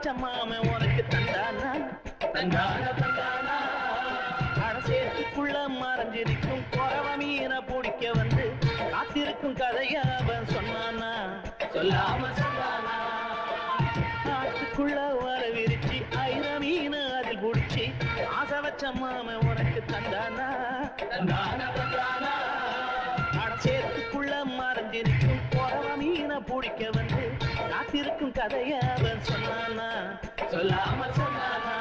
வச்ச மாமன் உனக்கு தந்தானா தந்தானா தந்தானா அடசேத்துக்குள்ள மறைஞ்சிருக்கும் குறவ மீனை பிடிக்க வந்து காத்திருக்கும் கதைய அவன் சொன்னானா சொல்லாம சொன்னானா காட்டுக்குள்ள வர விரிச்சு ஐர மீன் அதில் பிடிச்சி ஆசை வச்ச மாமன் உனக்கு தந்தானா தந்தானா தந்தானா அடசேத்துக்குள்ள மறைஞ்சிருக்கும் குறவ மீனை பிடிக்க வந்து காத்திருக்கும் கதைய அவன் சொன்னானா சொல்லாம சொன்னானா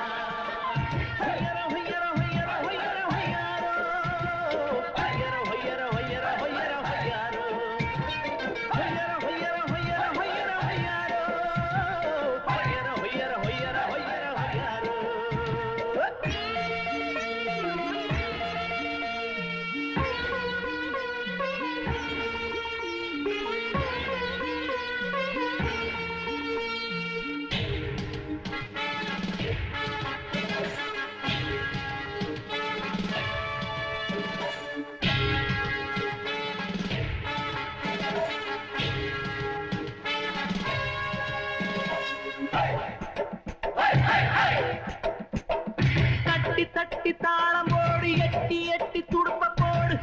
தட்டி தட்டி தாளம் போடு எட்டி எட்டி துடுப்ப போடு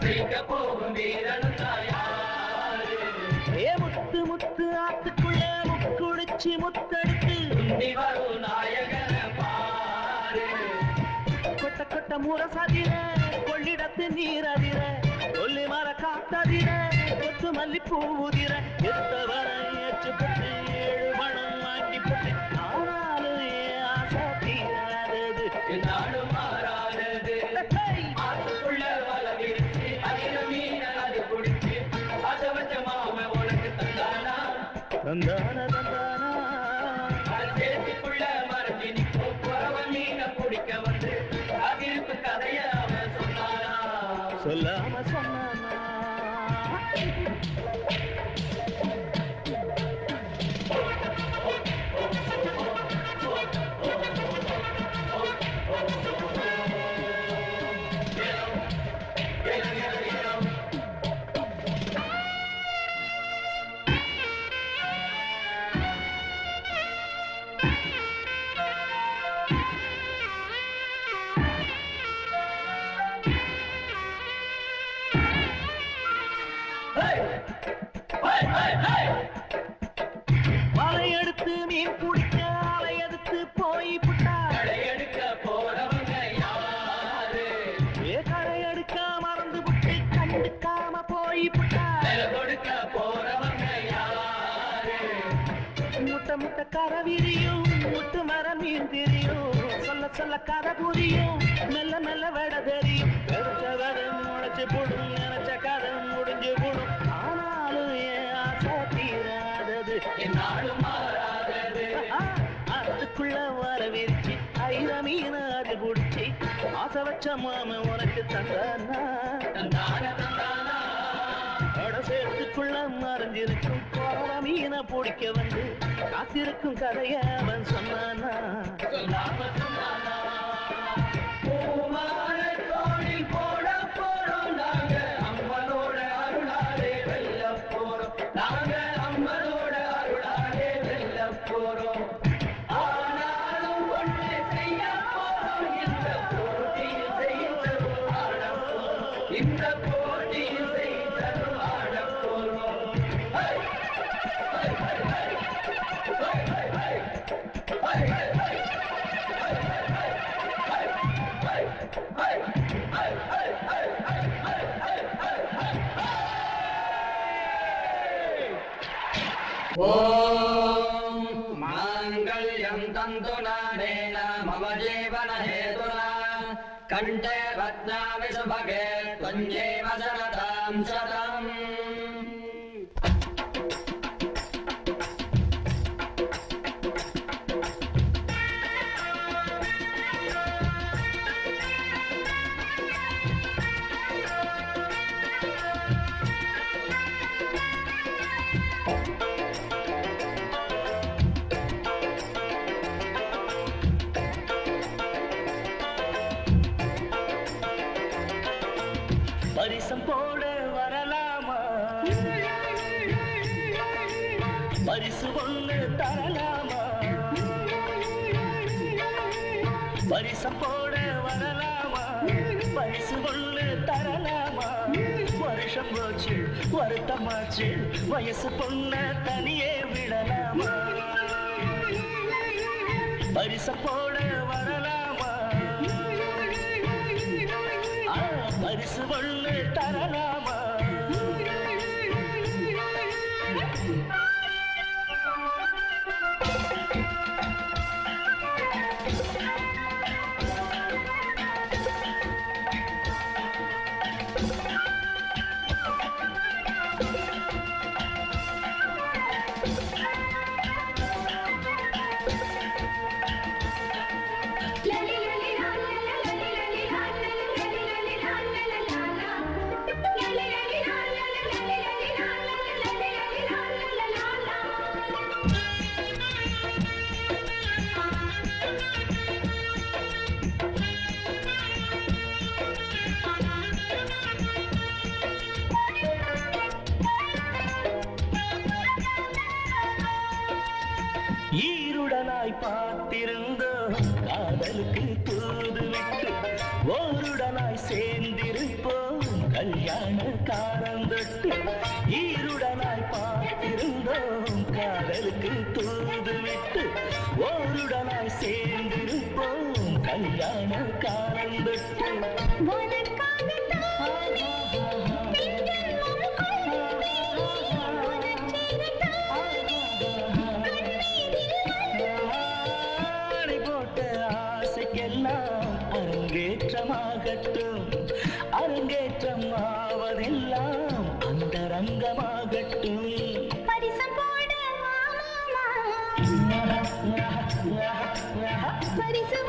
ஏ முத்து முத்து ஆத்துக்குள்ள முக்குடிச்சு முத்தெடுத்து கொட்ட கொட்ட முரசதிர கொள்ளிடத்து நீரதிர கொல்லி மர காத்ததிர கொத்து மல்லி பூவுதிர எத்தவர ஏற்று போட்டு 7 மணம் வாங்கி போட்டு ஆனாலும் ஏன் ஆசை தீராதது என்னாலும் மாறாதது ஆத்துக்குள்ள வல விரிச்சு ஐர மீன் அது குடிச்சு ஆசை வச்ச மாமன் உனக்கு தந்தானா தந்தானா தந்தானா அடசேத்துக்குள்ள மறைஞ்சி நிற்கும் குறவ மீனை பிடிக்க வந்து அதிர்ப்பு கதைய அவன் சொன்னானா சொல்லாம சொன்னானா வலையெடுத்து மீன் பிடிக்க அலையெடுத்து போய் புட்டா கடையெடுக்க போறவங்க யாரு ஏ கடையெடுக்க மறந்து புட்டு கண்டுக்காம போய் புட்டா கொடுக்க போறவங்க யாரு முட்டை முட்டை கரை விரியும் முட்டு மரம் மீன் தெரியும் சொல்ல சொல்ல கதை புரியும் மெல்ல மெல்ல விட தெரியும் நினைச்ச கதை முளைச்சு போடும் நினைச்ச கதை முடிஞ்சு போடும் ஆனாலும் ஏன் ஆசை தீராதது என்னாலும் மாறாதது அதுக்குள்ள வர விரிச்சு ஐர மீன் அது பிடிச்சி ஆசை வச்ச மாமன் உனக்கு தந்தானா தந்தானா தந்தானா அடசேத்துக்குள்ள மறைஞ்சிருக்கும் குறவ மீனை பிடிக்க வந்து காத்திருக்கும் கதைய அவன் சொன்னானா சொல்லாம சொன்னானா பூமானத்தோடில் போட போறோம் நாங்க அம்மனோட அருளாலே வெல்ல போறோம் நாங்க அம்மனோட அருளாலே வெல்ல போறோம் ஆனாலும் ஒன்று செய்ய போறோம் இந்த போட்டியில் செய்தரும் ஆட போறோம் இந்த போட்டியில் செய்தரும் ஆட போறோம் ஓம் மாங்கல்யம் தந்துநானேன மம ஜீவன ஹேதுனா கண்டே பத்னாமி சுபகே த்வஞ்சேவ சரதாம் சதம். பரிசம் போட வரலாமா பரிசு ஒண்ணு தரலாமா பரிசம் போட வரலாமா பரிசு கொள்ளு தரலாமா வருஷம் போச்சு வருத்தமாச்சு வயசு பொண்ண தனியே விடலாமா பரிசம் போட வரலாமா பரிசு கொள்ளு தரலாமா ஈருடனாய் பார்த்திருந்தோம் காதலுக்கு தூது விட்டு ஓருடனாய் சேர்ந்திருப்போம் கல்யாண காலம் தொட்டு ஈருடனாய் பார்த்திருந்தோம் காதலுக்கு தூது விட்டு ஓருடனாய் சேர்ந்திருப்போம் கல்யாண காலம் தொட்டு அரங்கேற்றமாகட்டும் அரங்கேற்றம் ஆவதெல்லாம் அந்தரங்கமாகட்டும் பரிசம் போட பரிசு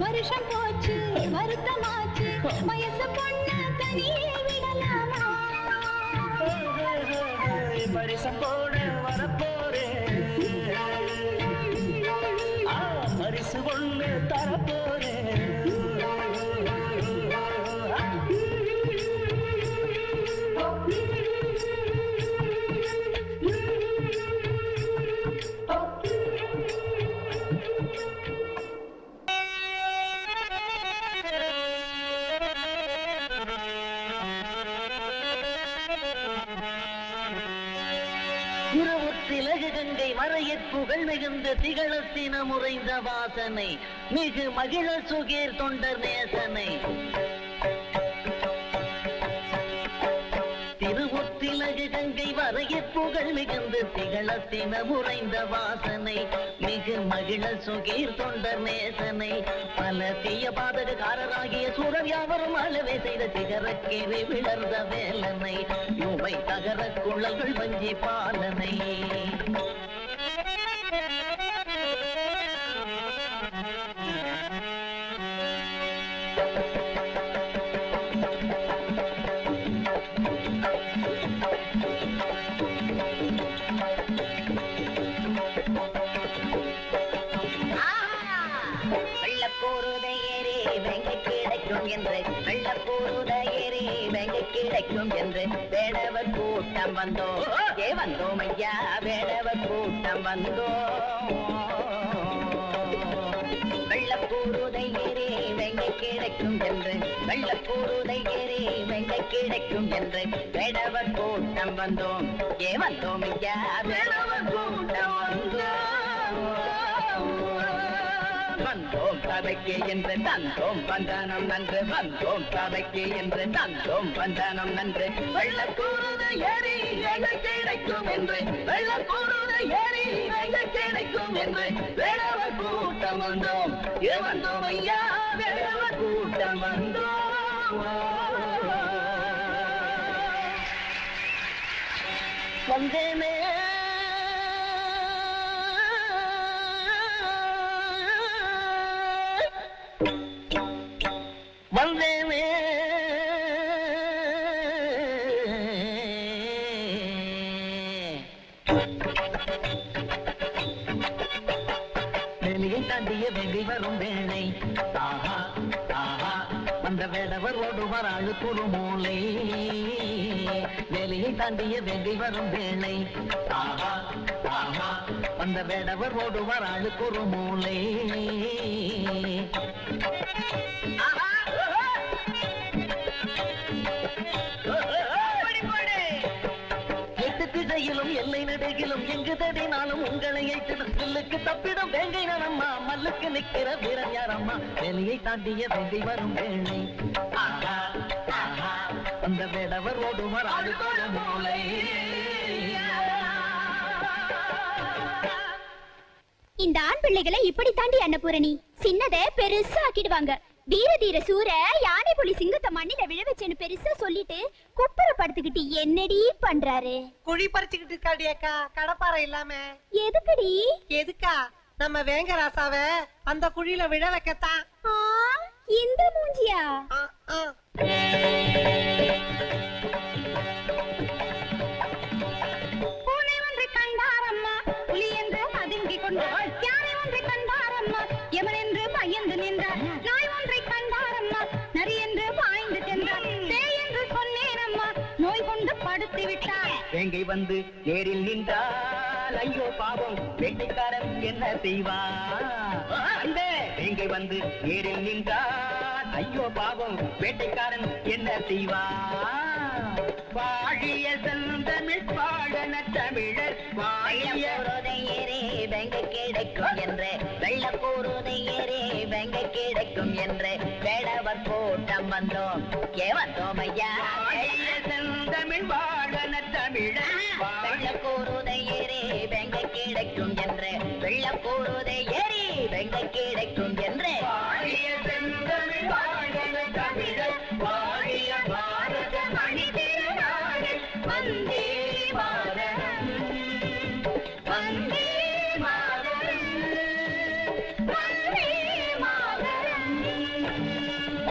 வருஷம் போச்சு வருத்தமாச்சு வயசு பொண்ண தனியே விடலாமா பரிசம் போட வரப்போறேன் பரிசு ஒண்ணு தரப்போறேன் திலகு கங்கை மறையற் புகழ் மிகுந்த திகழத்தின முறைந்த வாசனை மிகு மகிழ சுகேர் தொண்டர் நேசனை திருமுத்திலகு கங்கை மறையற் புகழ் மிகுந்த திகழத்தின முறைந்த வாசனை மிகு மகிழ சுகேர் தொண்டர் நேசனை பல தீய பாதகக்காரராகிய சூழல் யாவரும் அளவே செய்த சிகரக்கேறி விளர்ந்த வேலனை யுவை தகர குழல்கள் வஞ்சி பாலனை வெள்ளக்கூறுதையேறி வெங்க கிடைக்கும் என்று வெள்ளக்கூறுதையேறி வெங்க கிடைக்கும் என்று வேடவர் கூட்டம் வந்தோம் வந்தோம் ஐயா வேடவர் கூட்டம் வந்தோம் வெள்ளக்கூறுதையேறி வெங்க கிடைக்கும் என்று வெள்ளக்கூறுதையேறி வெங்க கிடைக்கும் என்று வேடவர் கூட்டம் வந்தோம் வந்தோம் ஐயா வேடவர் கூட்டம் வந்தோம் சபைக்கு என்று தந்தோம் வந்தனம் நன்று வந்தோம் சபைக்கு என்று தந்தோம் வந்தனம் நன்று வெள்ளக்கூறுதை ஏறி எங்கள் கிடைக்கும் என்று வெள்ளக்கூறுதை ஏறி எங்கள் கிடைக்கும் என்று வேடவ கூட்டம் வந்தோம் வந்தோம் ஐயா வேடவ கூட்டம் வந்தோம் வந்தேனே வந்தேனே வெளியை தாண்டிய வெங்கை வரும் வேளை ஆஹா ஆஹா வந்த வேடவர் ஓடுவார் அழுக்குறு மூளை வெளியை தாண்டிய வெங்கை வரும் வேளை ஆஹா ஆஹா வந்த வேடவர் ஓடுவார் அழுக்குறு மூளை திசையிலும் எல்லை நடையிலும் எங்கு தடினாலும் உங்களை ஐட்டு தப்பிடும் வேங்கை நானம்மா மல்லுக்கு நிற்கிற வீரன் யாரம்மா வெளியை தாண்டிய வெங்கை வரும் வேளை ஆஹா ஆஹா அந்த வேடவர் ஓடுவார் ஆடுகிற மூளை இந்த ஆண் பிள்ளைகளை இப்படி தாண்டி அன்னபூரணி சின்னதை பெருசா ஆக்கிடுவாங்க தீர தீர சூர யானை புலி சிங்கத்தை மண்ணில விழ வச்சேன்னு பெருசா சொல்லிட்டு குப்புற படுத்துக்கிட்டு என்னடி பண்றாரு குழி பறிச்சுக்கிட்டு இருக்காடியாக்கா கடப்பாறை இல்லாம எதுக்குடி எதுக்கா நம்ம வேங்கராசாவ அந்த குழியில விழ வைக்கத்தான் இந்த மூஞ்சியா பூனை ஒன்றை கண்டாரம்மா புலி என்று பதுங்கிக் கொண்டார் யானை ஒன்றை கண்டாரம்மா எமன் என்று பயந்து நின்றார் நாய் ஒன்றை கண்டாரம்மா நரி என்று பாய்ந்து சென்றார் பேய் என்று சொன்னேனம்மா நோய் கொண்டு படுத்து விட்டார் வேங்கை வந்து நேரில் நின்றால் ஐயோ பாவம் வேட்டைக்காரன் என்ன செய்வான் வேங்கை வந்து நேரில் நின்றால் ஐயோ பாவம் வேட்டைக்காரன் என்ன செய்வான் வாழிய செந்தமிழ் பாடன தமிழர் வாழியேறே வெங்க கிடைக்கும் என்று வெள்ளக்கூறுதை ஏறே வெங்க கிடைக்கும் என்று வேடவர் கூட்டம் வந்தோம் வந்தோம் ஐயா செந்தமிழ் பாடன தமிழர் வெள்ளக்கூறுதை ஏறே வெங்க கிடைக்கும் என்று வெள்ளக்கூறுதை ஏறி வெங்க கிடைக்கும் என்று வாழிய செந்தமிழ் பாடன தமிழர் வாழிய பாரத மணி வந்தே மாதரம் வந்தே மாதரம் வந்தே மாதரம்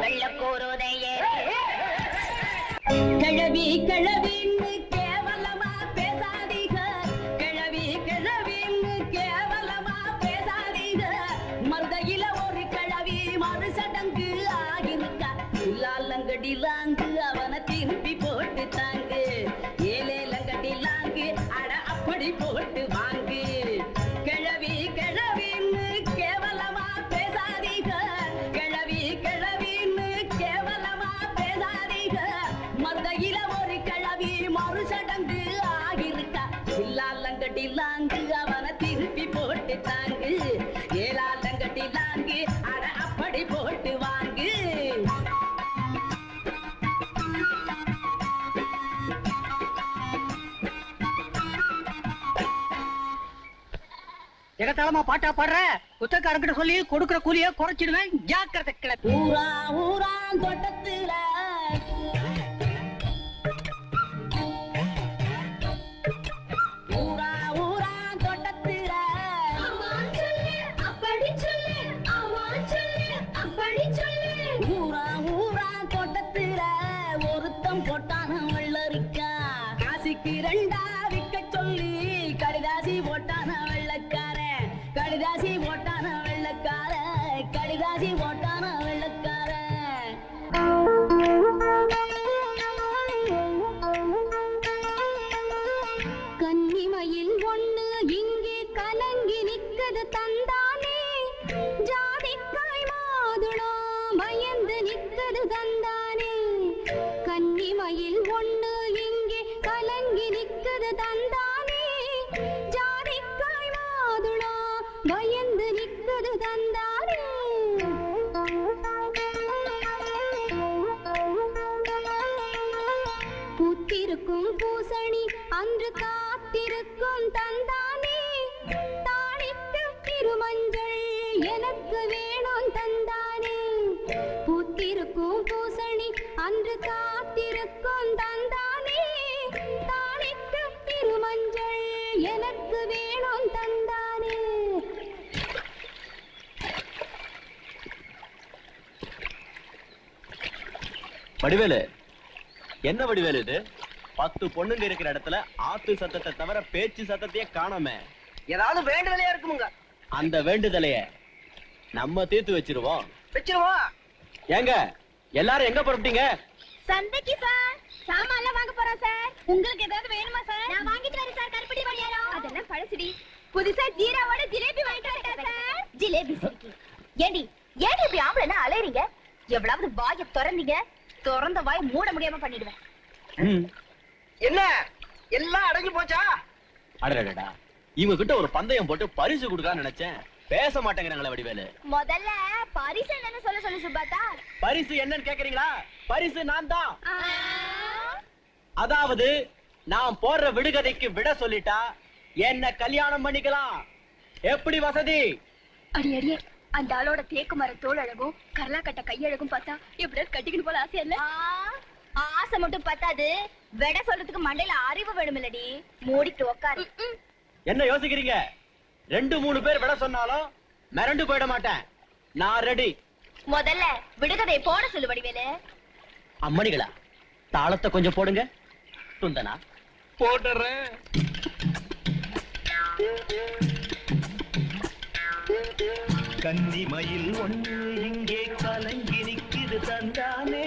வெள்ளக்கூறுதையே கிழவி கிழவின்னு கேவலமா பேசாதீங்க கிழவி கிழவின்னு கேவலமா பேசாதீங்க மருதையில ஒரு கிழவி மறு சடங்கு ஆகிருக்கா இல்லாலங்கடி லாங்கு அவனை திருப்பி போட்டு தாங்கு ஏலேலங்கடி லாங்கு அட அப்படி போட்டு வாங்கு கிழவி கிழவின்னு கேவலமா பேசாதீங்க கிழவி கிழவின்னு கேவலமா பேசாதீங்க மருதையில ஒரு கிழவி மறு சடங்கு ஆகிருக்கா இல்லாலங்கடி லாங்கு அவனை திருப்பி போட்டு தாங்கு ஏலாலங்கடி லாங்கு அட அப்படி போட்டு வாங்கு எகத்தாளமா பாட்டா பாடுற குத்தக்காரங்கிட்ட சொல்லி கொடுக்கிற கூலிய குறைச்சிடுவேன் ஜாக்கிரதை கிளப்பி ஊரா ஊரா தோட்டத்துல ஊரா ஊரா தோட்டத்துல அப்படி சொல்லு அப்படி சொல்லு ஊரா ஊரா தோட்டத்துல ஒருத்தம் போட்டான வள்ளரிக்கா காசிக்கு 2 விக்க சொல்லி கடுதாசி ஓட்டான வெள்ளக்கார கடுதாசி ஓட்டான வெள்ளக்கார கன்னிமயில் ஒண்ணு இங்கே கலங்கி நிற்குது தந்தானே ஜாதிக்காய் மாதுளம் பயந்து நிற்குது தந்தானே கன்னிமயில் ஒண்ணு இங்கே கலங்கி நிற்குது தந்தானே ஜாதிக்காய் மாதுளம் பயந்து நிற்குது தந்தானே பூத்திருக்கும் பூசணி அன்று காத்திருக்கும் தந்தானே தாளிக்கு திருமஞ்சள் எனக்கு வேணும் தந்தானே பூத்திருக்கும் பூசணி அன்று காத்திருக்கும் தந்தானே தாளிக்கு திருமஞ்சள் எனக்கு வேணும் தந்தானே வடிவேலு, என்ன வடிவேலு இது? 10 பொண்ணுங்க இருக்கிற இடத்துல ஆத்து சத்தத்தை தவிர பேச்சு சத்தத்தையே காணோமே. ஏதாவது வேண்டுதலையா இருக்குமுங்க. அந்த வேண்டுதலைய நம்ம தீர்த்து வச்சிருவோம். ஏங்க எல்லாரும் எங்க புறப்பட்டீங்க? சந்தைக்கு சார். சாமான்லாம் வாங்க போறோம் சார். உங்களுக்கு ஏதாவது வேணுமா சார்? நான் வாங்கிட்டு வரேன் சார். கருப்பட்டி வழியாரோ. அதெல்லாம் பழசுடி. புதுசா ஜீராவோட ஜிலேபி வாங்கிட்டு வரேன் சார். ஜிலேபி சிரிக்கி. ஏண்டி இப்படி ஆம்பளைனா அலையறீங்க? எவ்வளவு வாயை திறந்தீங்க? திறந்த வாயை மூட முடியாம பண்ணிடுவேன். என்ன எல்லாம் அடங்கி போச்சா? அடடடா, இவங்க கிட்ட ஒரு பந்தயம் போட்டு பரிசு கொடுக்கலாம்னு நினைச்சேன். பேச மாட்டேங்கிறாங்களே வடிவேலு. முதல்ல பரிசு என்னன்னு சொல்லு சுபாத்தா. பரிசு என்னன்னு கேக்குறீங்களா? பரிசு நான் தான். அதாவது நான் போடுற விடுகதைக்கு விட சொல்லிட்டா என்ன கல்யாணம் பண்ணிக்கலாம். எப்படி வசதி? அடியே அந்த ஆளோட தேக்கு மர தோல் அழகும் கரலா கட்ட கையழகும் பார்த்தா எப்படியாவது கட்டிக்கணும் போல ஆசை இல்ல? ஆசை மட்டும் பத்தாது, விட சொல்றதுக்கு மண்டையில அறிவு வேணும் இல்லடி. மூடிட்டு உக்காரு. என்ன யோசிக்கிறீங்க? 2-3 பேர் விட சொன்னாலும் மிரண்டு போயிட மாட்டேன். நான் ரெடி. முதல்ல விடுகதை போட சொல்லு வடிவேலு. அம்மணிகளா, தாளத்தை கொஞ்சம் போடுங்க. துந்தனா போடுறேன். கன்னிமயில் ஒண்ணு இங்கே கலங்கி நிக்குது தந்தானே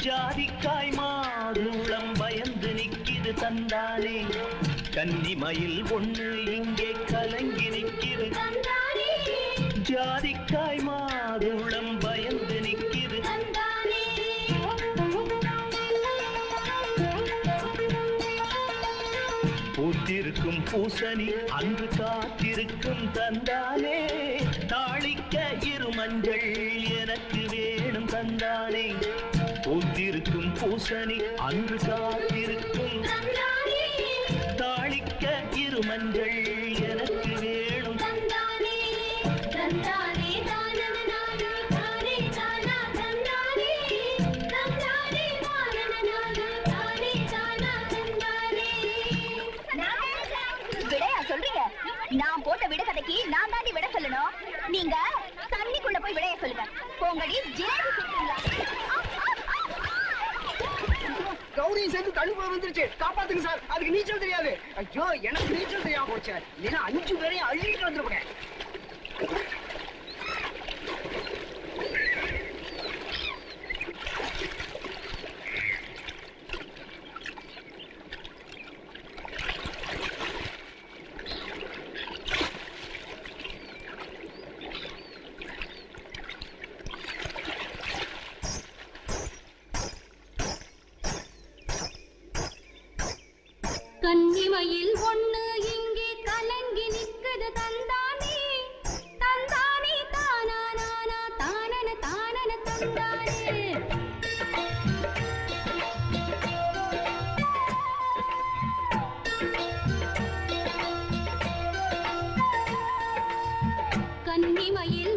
ஜாதிக்காய் மாதுளம் பயந்து நிக்குது தந்தானே கன்னிமயில் ஒண்ணு இங்கே கலங்கி நிக்குது தந்தானே ஜாதிக்காய் மாதுளம் பயந்து நிக்குது தந்தானே பூத்திருக்கும் பூசணி அன்று காத்திருக்கும் தந்தானே தாளிக்க இருமஞ்சள் எனக்கு வேணும் தந்தானே பூத்திருக்கும் பூசணி அன்று காத்திருக்கும் தாளிக்க இருமஞ்சள் எனக்கு வேணும் தந்தானே தந்தானே தானனனானே தானே தானா தந்தானே தந்தானே தானனனானே தானே தானா தந்தானே. விடையா சொல்றீங்க? நான் போட்ட விடுகதைக்கு நான் தாண்டி விட சொல்லணும். நீங்க தண்ணிக்குள்ள போய் விடைய சொல்லுங்க. போங்கடி ஜிலேபி கொடுத்தீங்களா? கௌரி சேர்ந்து தண்ணிக்குள்ள வந்துருச்சு, காப்பாத்துங்க சார். அதுக்கு நீச்சல் தெரியாது. ஐயோ, எனக்கு நீச்சல் தெரியாம போச்சு. இல்லைன்னா 5 பேரையும் அள்ளிட்டு வந்துருப்பேன். கன்னிமயில் ஒண்ணு இங்கே கலங்கி நிக்குது தந்தானே தந்தானே தானானா தானன தானன தந்தானே கன்னிமயில்